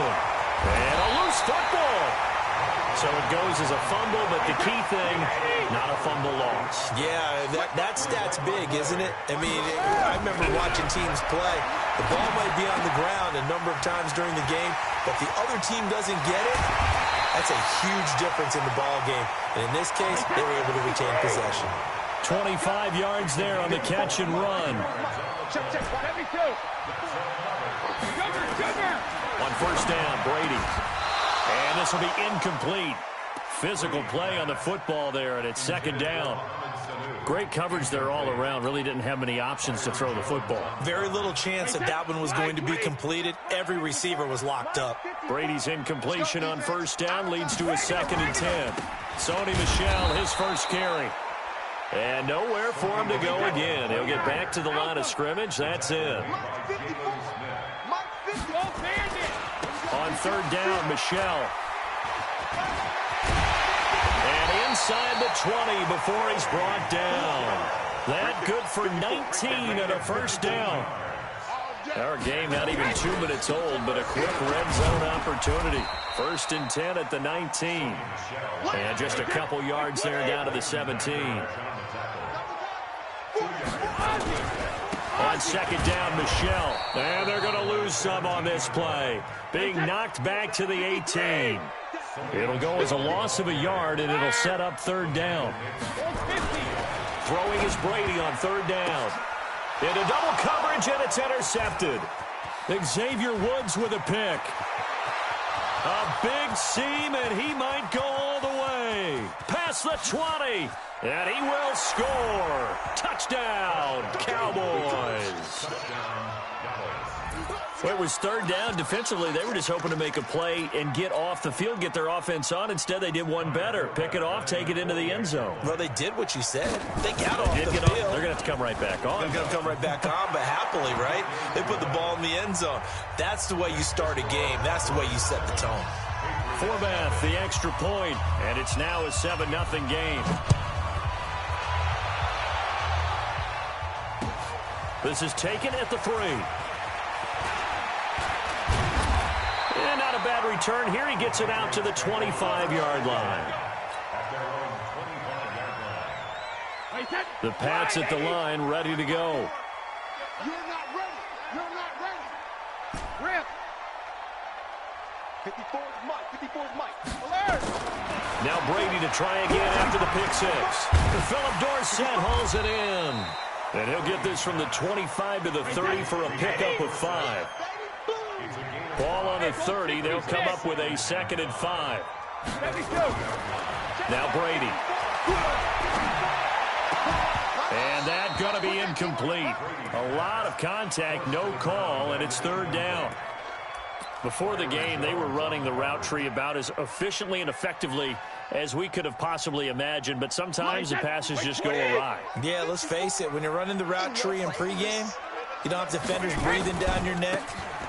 missing. And a loose football. So it goes as a fumble, but the key thing, not a fumble loss. Yeah, that stat's big, isn't it? I mean, I remember watching teams play. The ball might be on the ground a number of times during the game, but the other team doesn't get it. That's a huge difference in the ball game. And in this case, they were able to retain possession. 25 yards there on the catch and run. On first down, Brady. And this will be incomplete. Physical play on the football there, and it's second down. Great coverage there all around. Really didn't have many options to throw the football. Very little chance that one was going to be completed. Every receiver was locked up. Brady's incompletion on first down leads to a 2nd and 10. Sony Michel, his first carry. And nowhere for him to go again. He'll get back to the line of scrimmage. That's it. On third down, Michel. And inside the 20 before he's brought down. That good for 19 and a first down. Our game not even 2 minutes old, but a quick red zone opportunity. 1st and 10 at the 19. And just a couple yards there down to the 17. On second down, Michel. And they're going to lose some on this play. Being knocked back to the 18. It'll go as a loss of a yard, and it'll set up third down. Throwing is Brady on third down. Into double coverage, and it's intercepted. Xavier Woods with a pick. A big seam, and he might go all the way. Past the 20. And he will score. Touchdown, Cowboys. Well, it was third down. Defensively, they were just hoping to make a play and get off the field, get their offense on. Instead, they did one better. Pick it off, take it into the end zone. Well, they did what you said. They got off the field. They're going to have to come right back on. They're going to come right back on, but happily, right? They put the ball in the end zone. That's the way you start a game. That's the way you set the tone. Forbath, the extra point, and it's now a 7-0 game. This is taken at the 3. And not a bad return here. He gets it out to the 25-yard line. The Pats at the line, ready to go. You're not ready. You're not ready. Rip. 54 is Mike. 54 is Mike. Alert. Now Brady to try again after the pick six. Philip Dorsett hauls it in. And he'll get this from the 25 to the 30 for a pickup of 5. Ball on the 30. They'll come up with a 2nd and 5. Now Brady. And that going to be incomplete. A lot of contact, no call, and it's third down. Before the game, they were running the route tree about as efficiently and effectively as we could have possibly imagined, but sometimes the passes just go awry. Yeah, let's face it. When you're running the route tree in pregame, you don't have defenders breathing down your neck.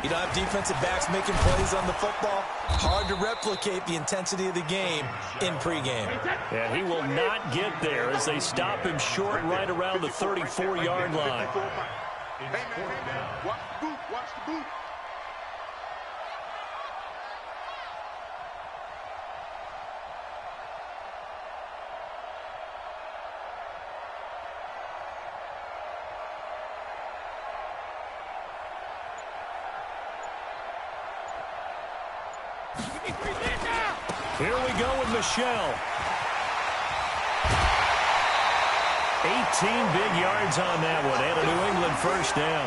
You don't have defensive backs making plays on the football. Hard to replicate the intensity of the game in pregame. Yeah, he will not get there as they stop him short right around the 34-yard line. Watch the boot. Watch the boot. Here we go with Michel. 18 big yards on that one, and a New England first down.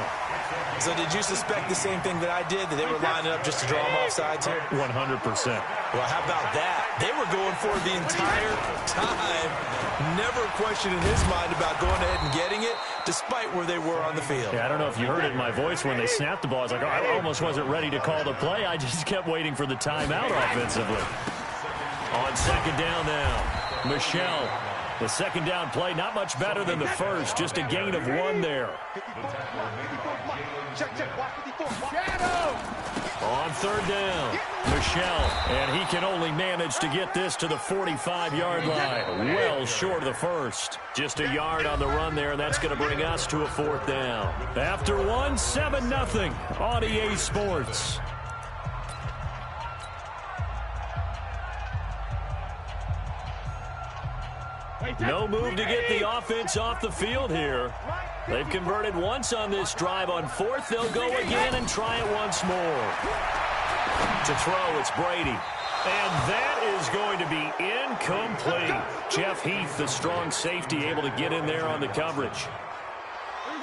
So did you suspect the same thing that I did, that they were lining up just to draw them off sides here? 100%. Well, how about that? They were going for it the entire time. Never a question in his mind about going ahead and getting it, despite where they were on the field. Yeah, I don't know if you heard it in my voice when they snapped the ball. I was like, oh, I almost wasn't ready to call the play. I just kept waiting for the timeout offensively. On second down now, Michel. The second down play, not much better than the first, just a gain of 1 there. On third down, Michel, and he can only manage to get this to the 45-yard line. Well short of the first. Just a yard on the run there, and that's going to bring us to a 4th down. After 1, 7-0 on EA Sports. No move to get the offense off the field here. They've converted once on this drive. On fourth, they'll go again and try it once more. To throw, it's Brady. And that is going to be incomplete. Jeff Heath, the strong safety, able to get in there on the coverage.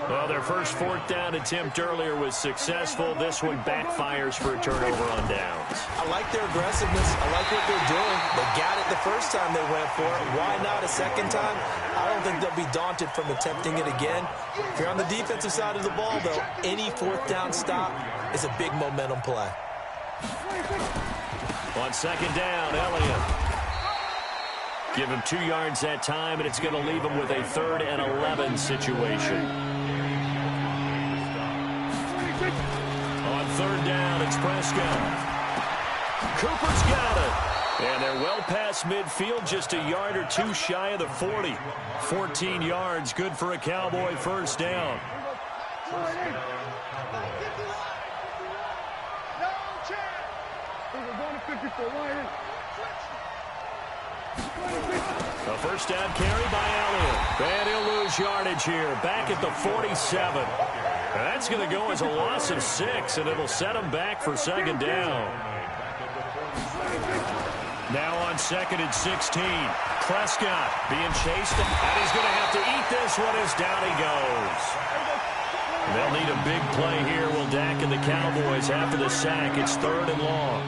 Well, their first fourth down attempt earlier was successful. This one backfires for a turnover on downs. I like their aggressiveness. I like what they're doing. They got it the first time they went for it. Why not a second time? I don't think they'll be daunted from attempting it again. If you're on the defensive side of the ball, though, any fourth down stop is a big momentum play. On second down, Elliott. Give him 2 yards that time, and it's going to leave him with a 3rd and 11 situation. On third down, it's Prescott. Cooper's got it. And they're well past midfield, just a yard or 2 shy of the 40. 14 yards, good for a Cowboy first down. A first down carry by Elliott. And he'll lose yardage here, back at the 47. And that's going to go as a loss of 6, and it'll set him back for second down. Now on 2nd and 16. Prescott being chased, and he's going to have to eat this one as down he goes. They'll need a big play here, will Dak and the Cowboys after the sack. It's 3rd and long.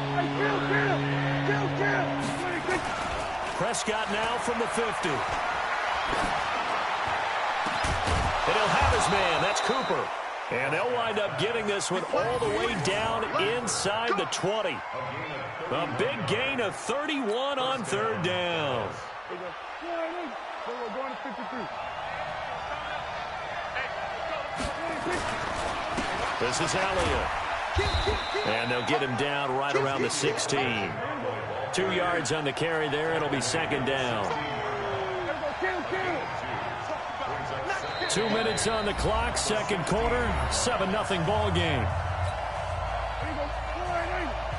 Prescott now from the 50. And he'll have his man. That's Cooper. And they'll wind up getting this one all the way down inside the 20. A big gain of 31 on 3rd down. This is Elliott. And they'll get him down right around the 16. 2 yards on the carry there. It'll be second down. 2 minutes on the clock, second quarter, 7-0 ball game.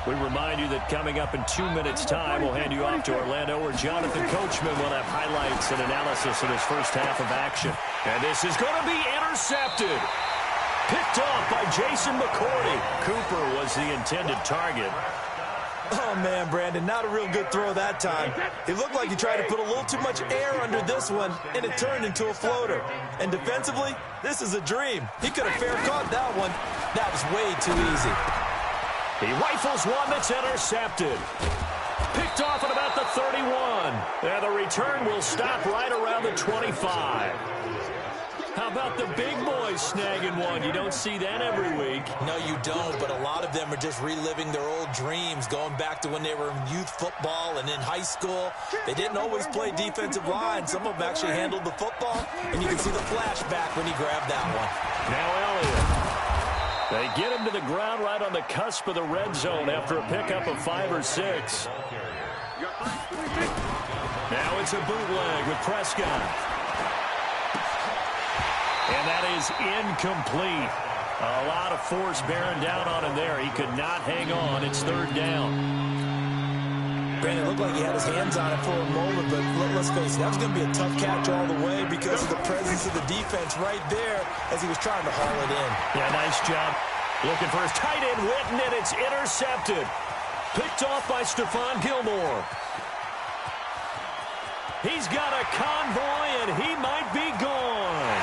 We remind you that coming up in 2 minutes' time, we'll hand you off to Orlando, where Jonathan Coachman will have highlights and analysis of his first half of action. And this is going to be intercepted. Picked off by Jason McCourty. Cooper was the intended target. Oh, man, Brandon, not a real good throw that time. It looked like he tried to put a little too much air under this one, and it turned into a floater. And defensively, this is a dream. He could have fair caught that one. That was way too easy. He rifles one that's intercepted. Picked off at about the 31. And the return will stop right around the 25. How about the big boys snagging one? You don't see that every week. No, you don't, but a lot of them are just reliving their old dreams, going back to when they were in youth football and in high school. They didn't always play defensive line. Some of them actually handled the football, and you can see the flashback when he grabbed that one. Now Elliott. They get him to the ground right on the cusp of the red zone after a pickup of 5 or 6. Now it's a bootleg with Prescott. And that is incomplete. A lot of force bearing down on him there. He could not hang on. It's 3rd down. Brandon, it looked like he had his hands on it for a moment, but let's face it, that was going to be a tough catch all the way because of the presence of the defense right there as he was trying to haul it in. Yeah, nice job. Looking for his tight end, Witten, and it's intercepted. Picked off by Stephon Gilmore. He's got a convoy, and he might be gone.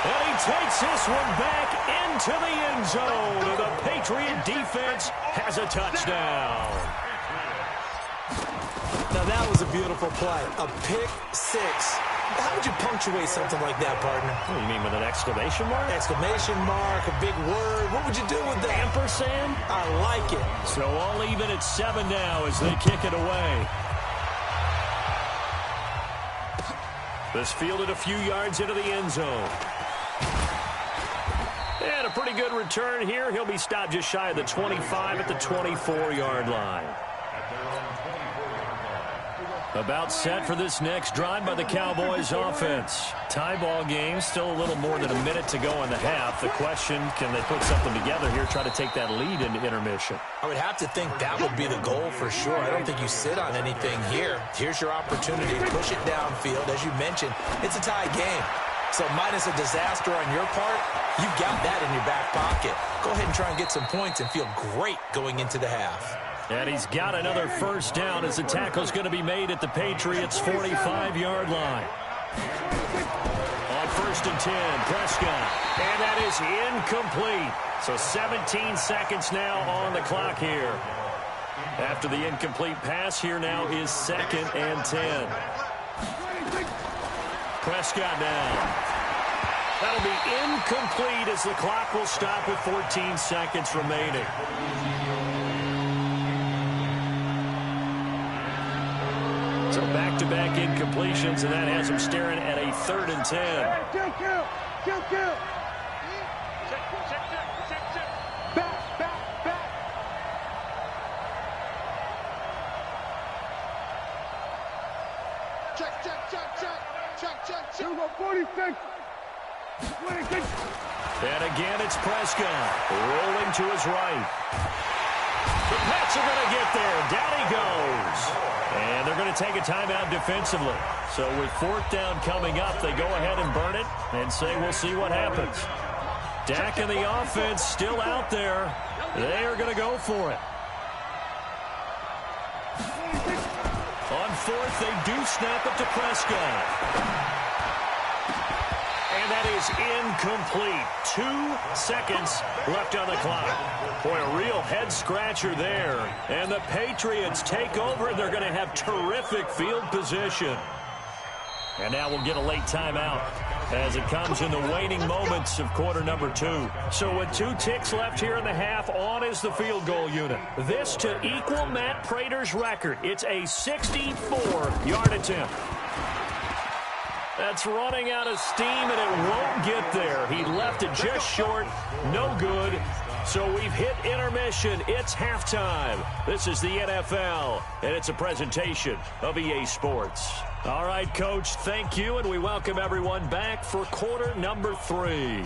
And he takes this one back into the end zone. And the Patriot defense has a touchdown. Now that was a beautiful play. A pick 6. How would you punctuate something like that, partner? What do you mean, with an exclamation mark? Exclamation mark, a big word. What would you do with that? Ampersand? I like it. So all even at 7 now as they kick it away. This fielded a few yards into the end zone. And a pretty good return here. He'll be stopped just shy of the 25 at the 24-yard line. About set for this next drive by the Cowboys offense. Tie ball game, still a little more than a minute to go in the half. The question, can they put something together here, try to take that lead into intermission? I would have to think that would be the goal for sure. I don't think you sit on anything here. Here's your opportunity. Push it downfield. As you mentioned, it's a tie game. So minus a disaster on your part, you've got that in your back pocket. Go ahead and try and get some points and feel great going into the half. And he's got another first down as the tackle's going to be made at the Patriots' 45-yard line. On 1st and 10, Prescott. And that is incomplete. So 17 seconds now on the clock here. After the incomplete pass, here now is 2nd and 10. Prescott down. That'll be incomplete as the clock will stop with 14 seconds remaining. So back-to-back incompletions, and that has him staring at a 3rd and 10. Kill. Back. Check. 46. And again, it's Prescott rolling to his right. The Pats are going to get there. Down he goes. And they're going to take a timeout defensively. So with 4th down coming up, they go ahead and burn it and say we'll see what happens. Dak and the offense still out there. They are going to go for it. On 4th, they do snap it to Prescott. And that is incomplete. 2 seconds left on the clock. Boy, a real head-scratcher there. And the Patriots take over. They're going to have terrific field position. And now we'll get a late timeout as it comes in the waning moments of quarter number 2. So with 2 ticks left here in the half, on is the field goal unit. This to equal Matt Prater's record. It's a 64-yard attempt. That's running out of steam, and it won't get there. He left it just short. No good. So we've hit intermission. It's halftime. This is the NFL, and it's a presentation of EA Sports. All right, Coach, thank you, and we welcome everyone back for quarter number 3.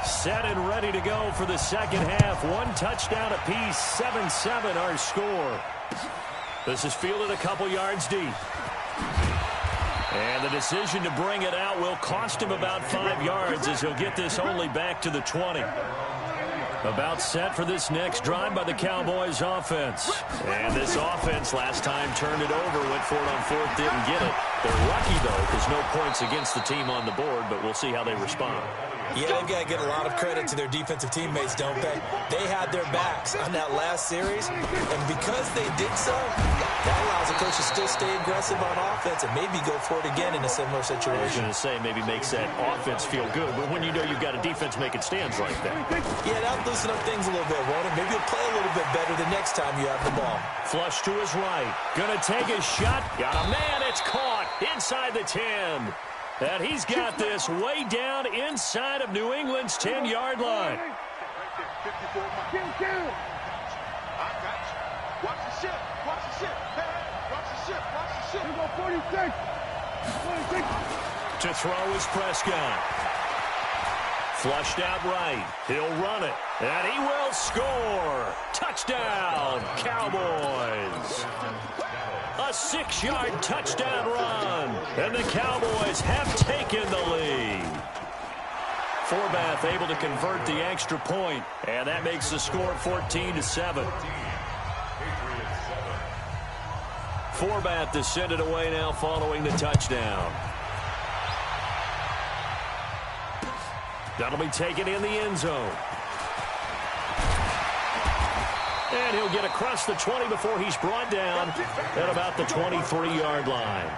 Set and ready to go for the second half. 1 touchdown apiece, 7-7 our score. This is fielded a couple yards deep. And the decision to bring it out will cost him about 5 yards as he'll get this only back to the 20. About set for this next drive by the Cowboys offense. And this offense last time turned it over, went for it on 4th, didn't get it. They're lucky, though, because no points against the team on the board, but we'll see how they respond. Yeah, they've got to get a lot of credit to their defensive teammates, don't they? They had their backs on that last series, and because they did so, that allows the coach to still stay aggressive on offense and maybe go for it again in a similar situation. I was going to say maybe makes that offense feel good, but when you know you've got a defense making stands like that. Yeah, that'll loosen up things a little bit, won't it? Maybe you'll play a little bit better the next time you have the ball. Flush to his right. Going to take his shot. Got a man. It's caught inside the 10. And he's got this way down inside of New England's 10-yard line. To throw is Prescott. Flushed out right. He'll run it. And he will score. Touchdown, Cowboys. A 6-yard touchdown run. And the Cowboys have taken the lead. Forbath able to convert the extra point. And that makes the score 14-7. Forbath to send it away now following the touchdown. That'll be taken in the end zone. And he'll get across the 20 before he's brought down at about the 23-yard line.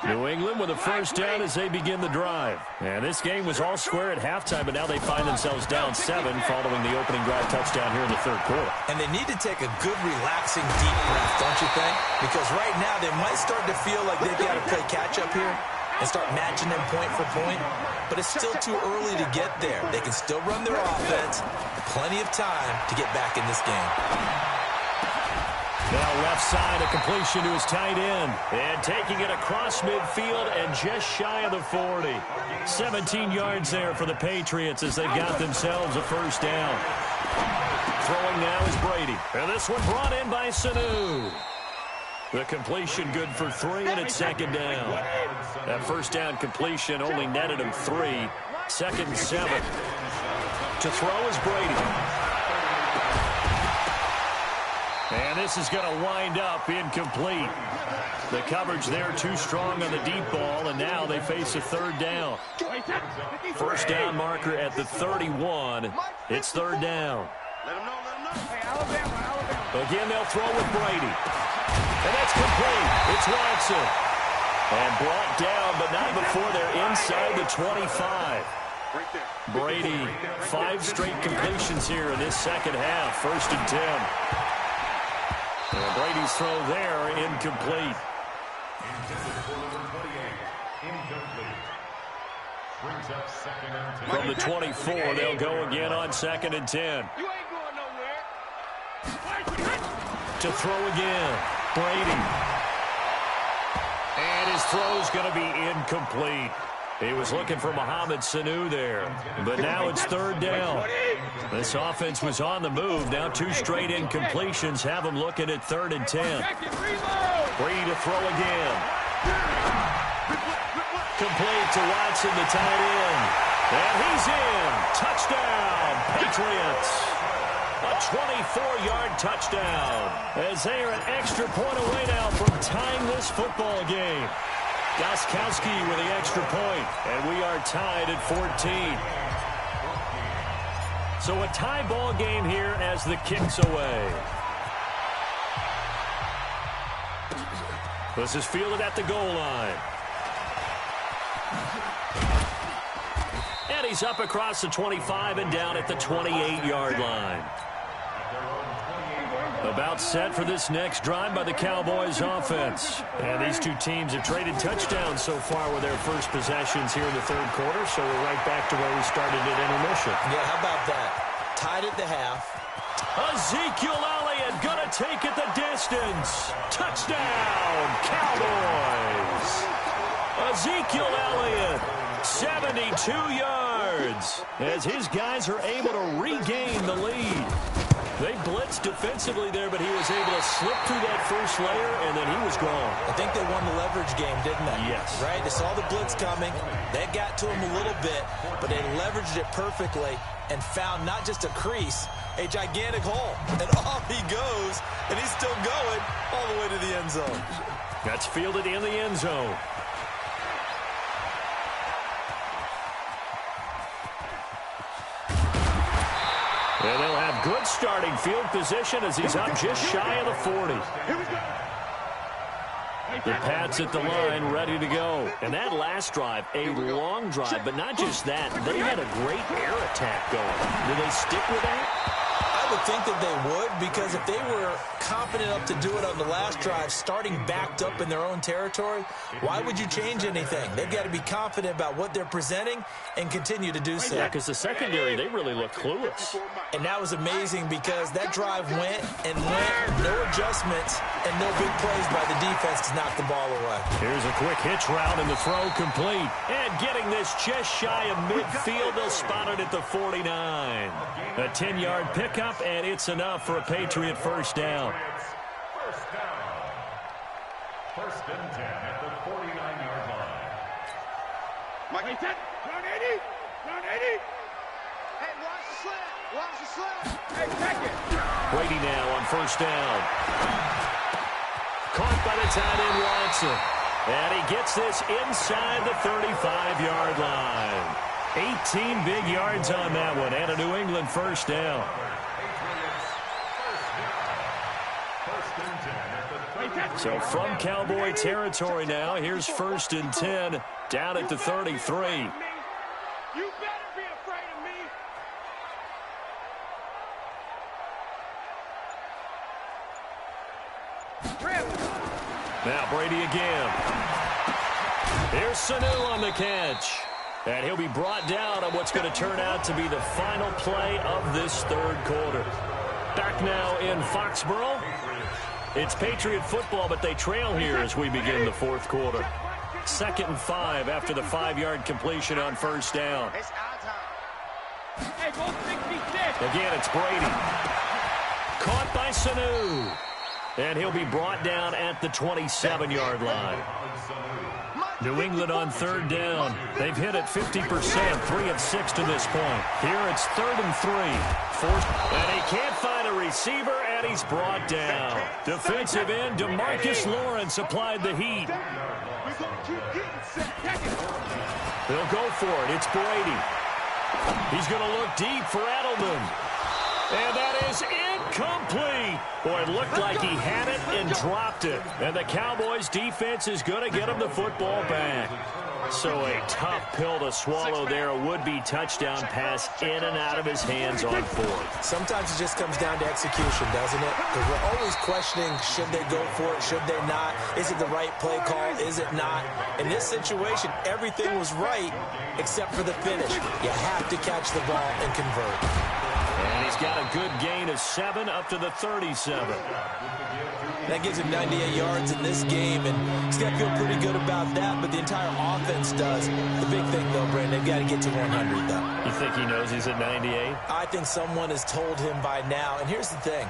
New England with a first down as they begin the drive. And this game was all square at halftime, but now they find themselves down 7 following the opening drive touchdown here in the third quarter. And they need to take a good, relaxing, deep breath, don't you think? Because right now they might start to feel like they've got to play catch-up here and start matching them point for point. But it's still too early to get there. They can still run their offense. Plenty of time to get back in this game. Now left side, a completion to his tight end. And taking it across midfield and just shy of the 40. 17 yards there for the Patriots as they've got themselves a first down. Throwing now is Brady. And this one brought in by Sanu. The completion good for 3, and it's second down. That first down completion only netted him 3. Second and 7. To throw is Brady. And this is going to wind up incomplete. The coverage there too strong on the deep ball, and now they face a third down. First down marker at the 31. It's third down. Again, they'll throw with Brady. And that's complete. It's Watson. And brought down, but not before they're inside the 25. Brady, 5 straight completions here in this second half. First and 10. And Brady's throw there, incomplete. From the 24, they'll go again on second and 10. To throw again, Brady. And his throw's going to be incomplete. He was looking for Mohamed Sanu there, but now it's third down. This offense was on the move. Now 2 straight incompletions have them looking at third and 10. Brady to throw again. Complete to Watson, the tight end. And he's in. Touchdown, Patriots. A 24-yard touchdown. As they are an extra point away now from tying this football game. Gostkowski with the extra point, and we are tied at 14. So a tie ball game here as the kick's away. This is fielded at the goal line. And he's up across the 25 and down at the 28-yard line. About set for this next drive by the Cowboys offense. And these two teams have traded touchdowns so far with their first possessions here in the third quarter, so we're right back to where we started at intermission. Yeah, how about that? Tied at the half. Ezekiel Elliott gonna take it the distance. Touchdown, Cowboys. Ezekiel Elliott, 72 yards, as his guys are able to regain the lead. They blitzed defensively there, but he was able to slip through that first layer, and then he was gone. I think they won the leverage game, didn't they? Yes. Right? They saw the blitz coming. They got to him a little bit, but they leveraged it perfectly and found not just a crease, a gigantic hole. And off he goes, and he's still going all the way to the end zone. That's fielded in the end zone. And they'll have good starting field position as he's up just shy of the 40. The Pats at the line, ready to go. And that last drive, a long drive, but not just that. They had a great air attack going. Do they stick with that? I would think that they would, because if they were confident enough to do it on the last drive, starting backed up in their own territory, why would you change anything? They've got to be confident about what they're presenting and continue to do so. Yeah, because the secondary, they really look clueless. And that was amazing because that drive went and went, no adjustments, and no big plays by the defense to knock the ball away. Here's a quick hitch route and the throw complete. And getting this just shy of midfield, they'll spot it at the 49. A 10-yard pickup, and it's enough for a Patriot first down. First and 10 at the 49-yard line. Mike, run 80. Hey, watch the slip. Watch the slip. Hey, check it. Brady now on first down. Caught by the tight end Watson. And he gets this inside the 35-yard line. 18 big yards on that one, and a New England first down. First and 10 at the So from Cowboy territory now, here's 1st and 10 down at the 33. You better be afraid of me. Now Brady again. Here's Sanu on the catch. And he'll be brought down on what's going to turn out to be the final play of this 3rd quarter. Back now in Foxborough. It's Patriot football, but they trail here as we begin the 4th quarter. 2nd and 5 after the 5-yard completion on 1st down. Again, it's Brady. Caught by Sanu. And he'll be brought down at the 27-yard line. New England on 3rd down. They've hit it 50%, 3 of 6 to this point. Here it's 3rd and 3. And he can't find a receiver, and he's brought down. Defensive end DeMarcus Lawrence applied the heat. They'll go for it. It's Brady. He's going to look deep for Edelman. And that is incomplete. Boy, it looked like he had it and dropped it. And the Cowboys' defense is going to get him the football back. So a tough pill to swallow there. A would-be touchdown pass in and out of his hands on 4th. Sometimes it just comes down to execution, doesn't it? Because we're always questioning, should they go for it, should they not? Is it the right play call? Is it not? In this situation, everything was right except for the finish. You have to catch the ball and convert. And he's got a good gain of 7 up to the 37. That gives him 98 yards in this game, and he's got to feel pretty good about that, but the entire offense does. The big thing, though, Brandon, they've got to get to 100, though. You think he knows he's at 98? I think someone has told him by now, and here's the thing.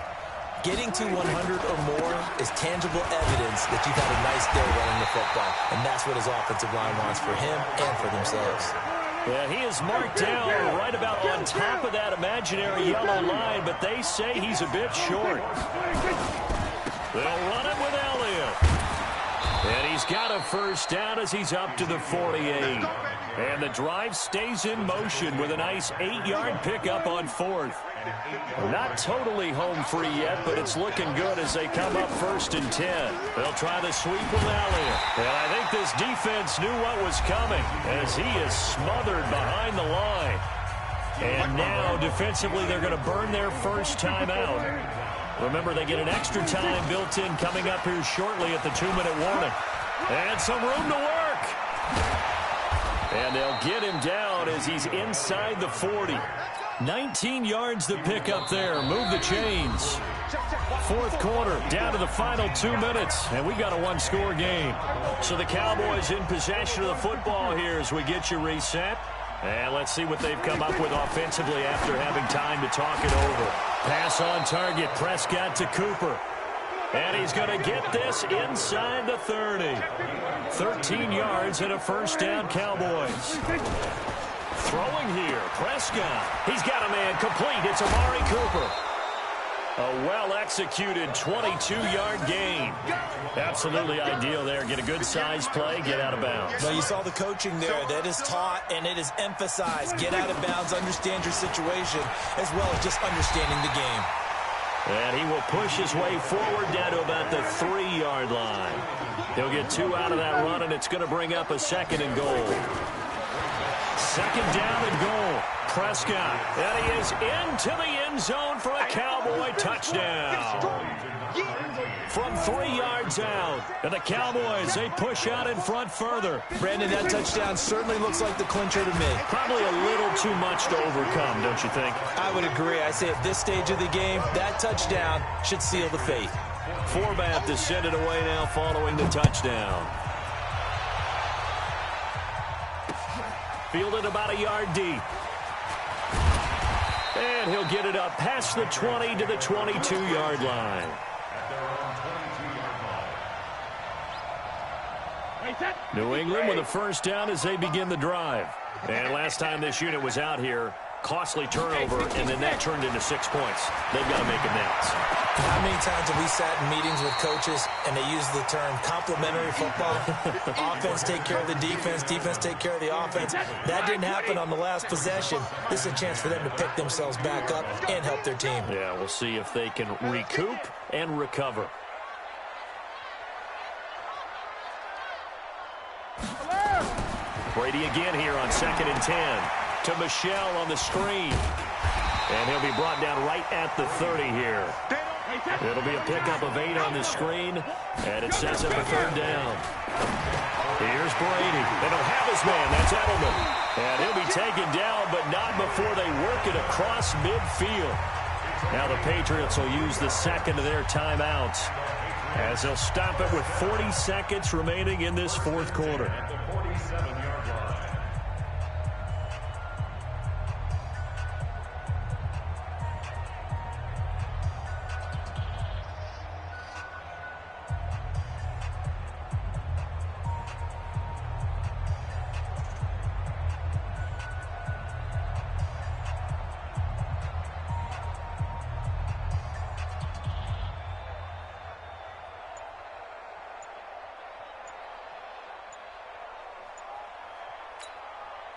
Getting to 100 or more is tangible evidence that you've had a nice day running the football, and that's what his offensive line wants for him and for themselves. Yeah, he is marked down right about on top of that imaginary yellow line, but they say he's a bit short. They'll run it with Elliott. And he's got a 1st down as he's up to the 48. And the drive stays in motion with a nice 8-yard pickup on 4th. Not totally home free yet, but it's looking good as they come up 1st and 10. They'll try the sweep with Elliott. And I think this defense knew what was coming as he is smothered behind the line. And now defensively they're going to burn their first timeout. Remember, they get an extra time built in coming up here shortly at the 2-minute warning. And some room to work. And they'll get him down as he's inside the 40. 19 yards to pick up there. Move the chains. 4th quarter, down to the final 2 minutes, and we got a 1-score game. So the Cowboys in possession of the football here as we get you reset. And let's see what they've come up with offensively after having time to talk it over. Pass on target, Prescott to Cooper. And he's going to get this inside the 30. 13 yards and a 1st down, Cowboys. Throwing here, Prescott. He's got a man complete. It's Amari Cooper. A well-executed 22-yard gain. Absolutely ideal there. Get a good-sized play, get out of bounds. Well, you saw the coaching there. That is taught and it is emphasized. Get out of bounds, understand your situation, as well as just understanding the game. And he will push his way forward down to about the 3-yard line. He'll get 2 out of that run, and it's going to bring up a 2nd and goal. 2nd down and goal. Prescott. And he is into the end zone for a Cowboy touchdown. From 3 yards out. And the Cowboys, they push out in front further. Brandon, that touchdown certainly looks like the clincher to me. Probably a little too much to overcome, don't you think? I would agree. I say at this stage of the game, that touchdown should seal the fate. Forbath to send it away now following the touchdown. Fielded about a yard deep. And he'll get it up past the 20 to the 22-yard line. New England with a 1st down as they begin the drive. And last time this unit was out here, costly turnover, and then that turned into 6 points. They've got to make amends. How many times have we sat in meetings with coaches and they use the term complementary football? Offense take care of the defense, defense take care of the offense. That didn't happen on the last possession. This is a chance for them to pick themselves back up and help their team. Yeah, we'll see if they can recoup and recover. Brady again here on 2nd and 10. To Michelle on the screen. And he'll be brought down right at the 30 here. It'll be a pickup of 8 on the screen, and it sets up a 3rd down. Here's Brady. They don't have his man. That's Edelman. And he'll be taken down, but not before they work it across midfield. Now the Patriots will use the 2nd of their timeouts as they'll stop it with 40 seconds remaining in this 4th quarter. At the 47-yard line.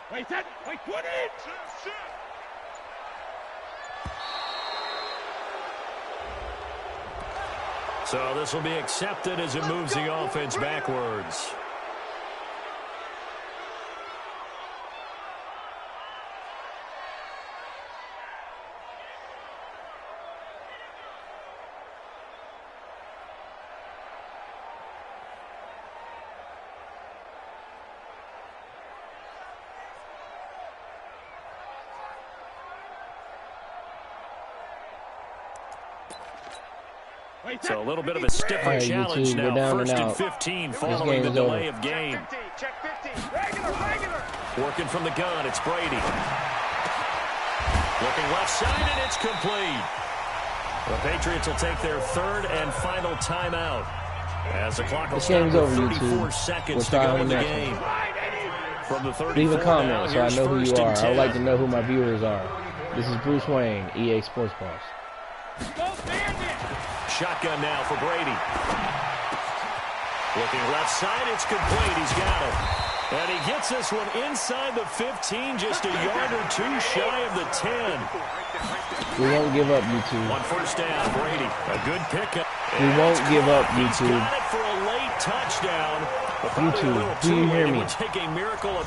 Wait, set. Wait, put it. So this will be accepted as it moves the offense backwards. So a little bit of a stiffer challenge now. 1st and 15 following the delay of game. Check 15. Regular. Working from the gun, it's Brady. Looking left side, and it's complete. The Patriots will take their 3rd and final timeout as the clock will stop with 34 seconds to go in the game. From the 34 leave a comment now, so I know who you are. I would like to know. know who my viewers are. This is Bruce Wayne, EA Sports Boss. Shotgun now for Brady. Looking left side, it's complete. He's got it. And he gets this one inside the 15, just a yard or 2 shy of the 10. We won't give up, YouTube. On 1st down, Brady. A good pickup. We won't give up, YouTube. He's got it for a late touchdown. YouTube, do you hear me?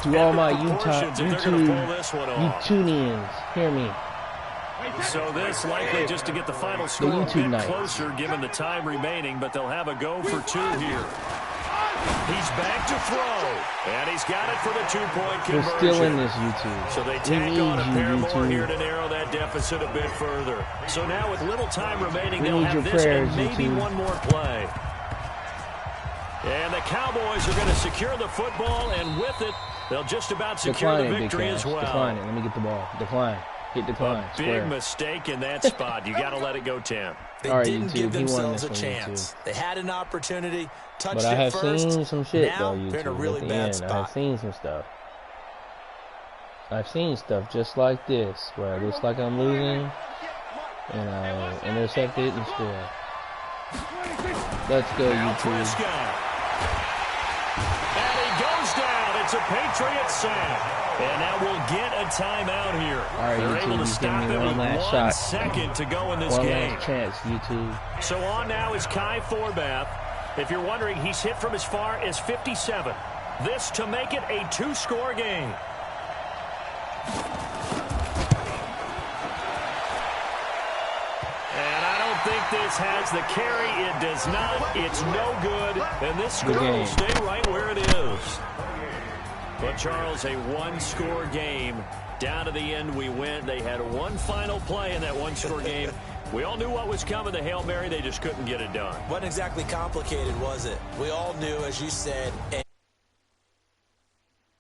To all my YouTube-tunians, hear me. So this likely just to get the final score a bit closer given the time remaining, but they'll have a go for 2 here. He's back to throw, and he's got it for the 2-point conversion. We're still in this, YouTube. So they tack on a pair more here to narrow that deficit a bit further. So now with little time remaining, they'll have this and maybe one more play. And the Cowboys are going to secure the football, and with it, they'll just about secure the victory as well. Decline it. Let me get the ball. Decline. Hit decline. A big mistake in that spot. You got to let it go 10. They didn't give themselves a chance. They had an opportunity, touched it first. But I have seen some shit, though, YouTube. They're in a really bad spot. I have seen some stuff. I've seen stuff just like this, where it looks like I'm losing, and I intercept it and score. Let's go, YouTube. And he goes down. It's a Patriot sack. And now we'll get a timeout here. All right, they're able to stop it with 1 second to go in this game. One last chance, YouTube. So on now is Kai Forbath. If you're wondering, he's hit from as far as 57. This to make it a 2-score game. And I don't think this has the carry. It does not. It's no good. And this score will stay right where it is. But, Charles, a 1-score game. Down to the end we went. They had one final play in that 1-score game. We all knew what was coming, the Hail Mary. They just couldn't get it done. Wasn't exactly complicated, was it? We all knew, as you said.